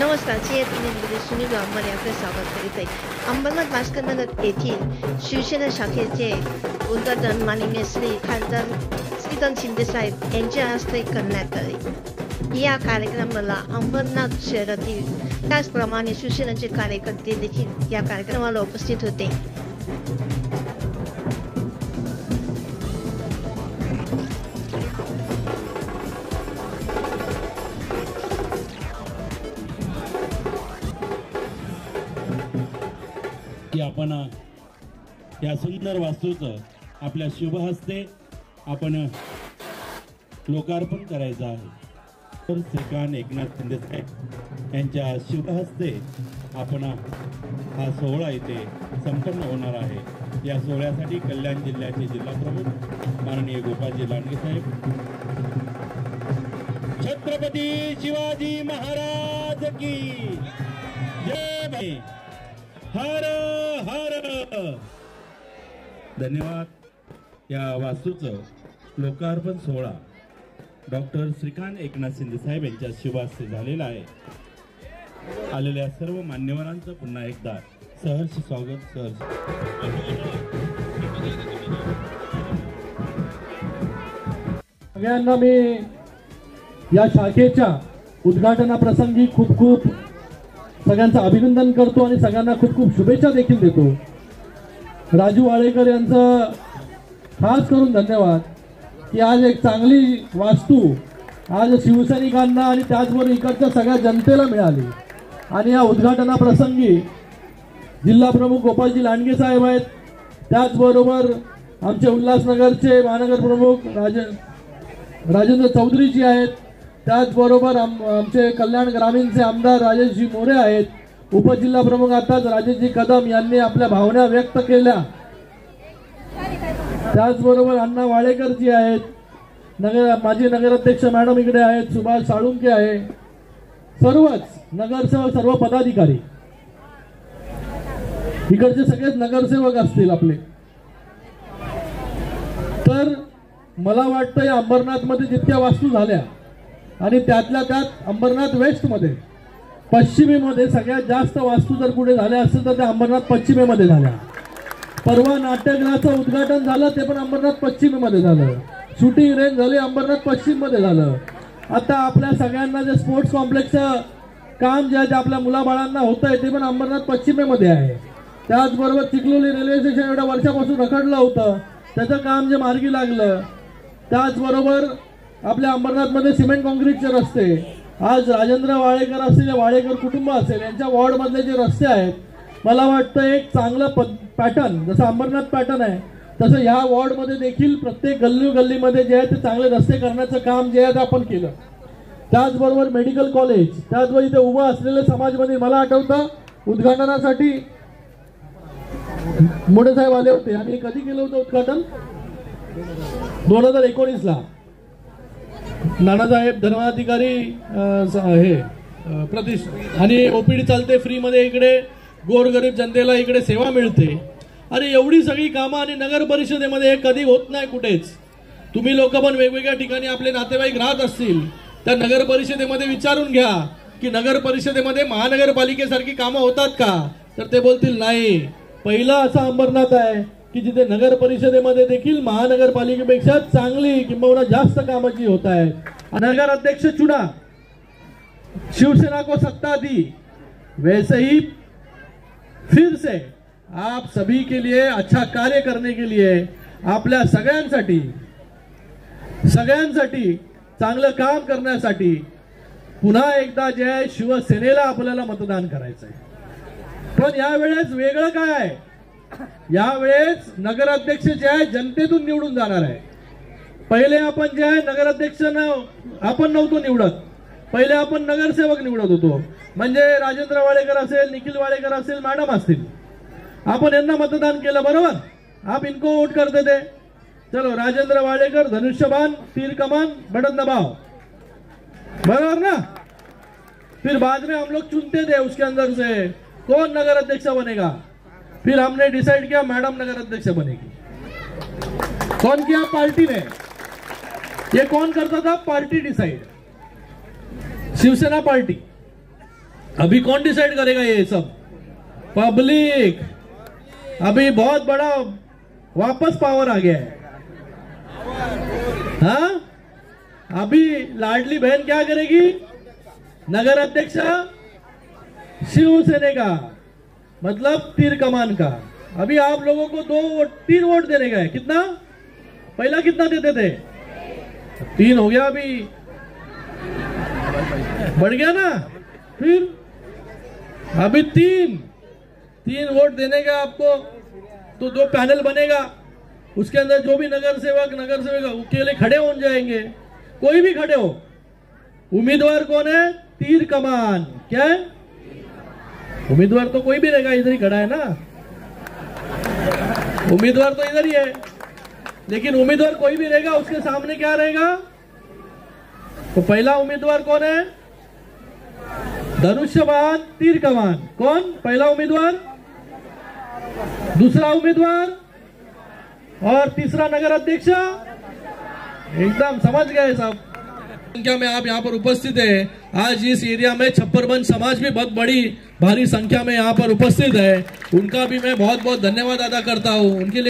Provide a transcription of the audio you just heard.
नमस्कार, CATV सुनील वाघमारे आपले स्वागत करीत आहे. अंबरनाथ भास्करनगर येथील शिवसेना शाखेचे उद्घाटन माननीय श्री खासदार श्रीकांत शिंदे साहेब यांच्या हस्ते करण्यात आले. या कार्यक्रमाला अंबरनाथ शहरातील त्याचप्रमाणे शिवसेनेचे कार्यकर्ते देखील या कार्यक्रमाला उपस्थित होते. की आपण या सुंदर वास्तूचं आपल्या शुभ हस्ते आपण लोकार्पण करायचं आहे. तर श्रीकांत एकनाथ शिंदे साहेब यांच्या शुभ हस्ते आपण हा सोहळा इथे संपन्न होणार आहे. या सोहळ्यासाठी कल्याण जिल्ह्याचे जिल्हाप्रमुख माननीय गोपालजी लांडगे साहेब, छत्रपती शिवाजी महाराज की जय, हर हर. धन्यवाद. या वास्तूचं लोकार्पण सोहळा डॉक्टर श्रीकांत एकनाथ शिंदे साहेब यांच्या शुभ हस्ते झालेला आहे. आलेल्या सर्व मान्यवरांचं पुन्हा एकदा सहर्ष स्वागत. सगळ्यांना मी या शाखेच्या उद्घाटनाप्रसंगी खूप खूप सगळ्यांचं अभिनंदन करतो आणि सगळ्यांना खूप खूप शुभेच्छा देखील देतो. राजू वाळेकर यांचं खास करून धन्यवाद की आज एक चांगली वास्तू आज शिवसैनिकांना आणि त्याचबरोबर इकडच्या सगळ्या जनतेला मिळाली. आणि या उद्घाटनाप्रसंगी जिल्हा प्रमुख गोपालजी लांडगे साहेब आहेत, त्याचबरोबर आमचे उल्हासनगरचे महानगर प्रमुख राजेंद्र चौधरीजी आहेत, त्याचबरोबर आमचे कल्याण ग्रामीणचे आमदार राजेशजी मोरे आहेत, उपजिल्हा प्रमुख आताच राजेशजी कदम यांनी आपल्या भावना व्यक्त केल्या, त्याचबरोबर अण्णा वाळेकरजी आहेत, माजी नगराध्यक्ष मॅडम इकडे आहेत, सुभाष साळुंके आहे, सर्वच नगरसेवक, सर्व पदाधिकारी, इकडचे सगळेच नगरसेवक असतील आपले. तर मला वाटतं या अंबरनाथ मध्ये जितक्या वास्तू झाल्या आणि त्यातल्या त्यात अंबरनाथ वेस्ट मध्ये पश्चिमेमध्ये सगळ्यात जास्त वास्तू जर कुठे झाल्या असतील तर त्या अंबरनाथ पश्चिमेमध्ये झाल्या. परवा नाट्यगृहाचं उद्घाटन झालं ते पण अंबरनाथ पश्चिमेमध्ये झालं. शूटिंग रेंज झाली अंबरनाथ पश्चिम मध्ये झालं. आता आपल्या सगळ्यांना जे स्पोर्ट्स कॉम्प्लेक्सचं काम जे आहे ते आपल्या मुलाबाळांना होत आहे ते पण अंबरनाथ पश्चिमेमध्ये आहे. त्याचबरोबर चिखलोली रेल्वे स्टेशन एवढ्या वर्षापासून रखडलं होतं त्याचं काम जे मार्गी लागलं. त्याचबरोबर आपल्या अंबरनाथमध्ये सिमेंट कॉन्क्रीटचे रस्ते आज राजेंद्र वाळेकर असतील, वाळेकर कुटुंब असेल यांच्या वॉर्डमधले जे रस्ते आहेत, मला वाटतं एक चांगलं पॅटर्न जसं अंबरनाथ पॅटर्न आहे तसं ह्या वॉर्डमध्ये देखील प्रत्येक गल्लीमध्ये जे आहे ते चांगले रस्ते करण्याचं काम जे आहे ते आपण केलं. त्याचबरोबर मेडिकल कॉलेज, त्याचबरोबर इथे उभं असलेले समाज मंदिर, मला आठवतं उद्घाटनासाठी मोठे साहेब आले होते आणि कधी केलं होतं उद्घाटन 2019ला. नानासाहेब धर्माधिकारी हे प्रतिष्ठान आणि ओपीडी चालते फ्री मध्ये, इकडे गोरगरीब जनतेला इकडे सेवा मिळते. आणि एवढी सगळी कामं आणि नगर परिषदेमध्ये हे कधी होत नाही कुठेच. तुम्ही लोक पण वेगवेगळ्या ठिकाणी आपले नातेवाईक राहत असतील त्या नगर परिषदेमध्ये विचारून घ्या की नगर परिषदेमध्ये महानगरपालिकेसारखी कामं होतात का, तर ते बोलतील नाही. पहिला असा अंबरनाथ आहे की जिथे नगर परिषदेमध्ये देखील महानगरपालिकेपेक्षा चांगली किंबहुना जास्त कामाची होत आहे. नगर अध्यक्ष चुना, शिवसेना को सत्ता दी, वैसे ही फिर से आप सभी के लिए अच्छा कार्य करने के लिए आपल्या सगळ्यांसाठी चांगलं काम करण्यासाठी पुन्हा एकदा जे आहे शिवसेनेला आपल्याला मतदान करायचं आहे. पण यावेळेस वेगळं काय आहे, यावेळेस नगराध्यक्ष जे आहे जनतेतून निवडून जाणार आहे. पहिले आपण जे आहे नगराध्यक्ष आपण नव्हतो निवडत, पहिले आपण नगरसेवक निवडत होतो. म्हणजे राजेंद्र वाळेकर असेल, निखिल वाळेकर असेल, मॅडम असतील, आपण यांना मतदान केलं, बरोबर. आप इनको वोट करते थे. चलो राजेंद्र वाळेकर, धनुष्यबाण, तीर कमान, बटन दबाओ, बराबर ना. फिर बाद में हम लोग चुनते थे उसके अंदर से कौन नगर अध्यक्ष बनेगा. फिर हमने डिसाइड किया मैडम नगर अध्यक्ष बनेगी. कौन किया, पार्टी ने. ये कौन करता था, पार्टी डिसाइड, शिवसेना पार्टी. अभी कौन डिसाइड करेगा ये सब? पब्लिक। अभी बहुत बड़ा वापस पावर आ गया है। हाँ, अभी लाडली बहन क्या करेगी? नगर अध्यक्ष शिवसेना का, मतलब तीर कमान का। अभी आप लोगों को 3 वोट देने का है। कितना? पहला कितना देते थे? 3 हो गया, अभी बढ़ गया ना। फिर अभी 3 वोट देने का आपको, तो 2 पैनल बनेगा। उसके अंदर जो भी नगर सेवक अकेले खड़े हो जाएंगे, कोई भी खड़े हो। उम्मीदवार कौन है? तीर कमान। क्या है? उम्मीदवार तो कोई भी रहेगा, इधर ही खड़ा है ना। उम्मीदवार तो इधर ही है, लेकिन उम्मीदवार कोई भी रहेगा, उसके सामने क्या रहेगा? तो पहला उम्मीदवार कौन है? धनुष्यबाण तीर कमान। कौन पहला उम्मीदवार? दूसरा उम्मीदवार और तीसरा नगर अध्यक्ष। एकदम समझ गए सब। संख्या में आप यहाँ पर उपस्थित है। आज इस एरिया में छप्परबंद समाज भी बहुत बड़ी भारी संख्या में यहाँ पर उपस्थित है। उनका भी मैं बहुत बहुत धन्यवाद अदा करता हूँ। उनके लिए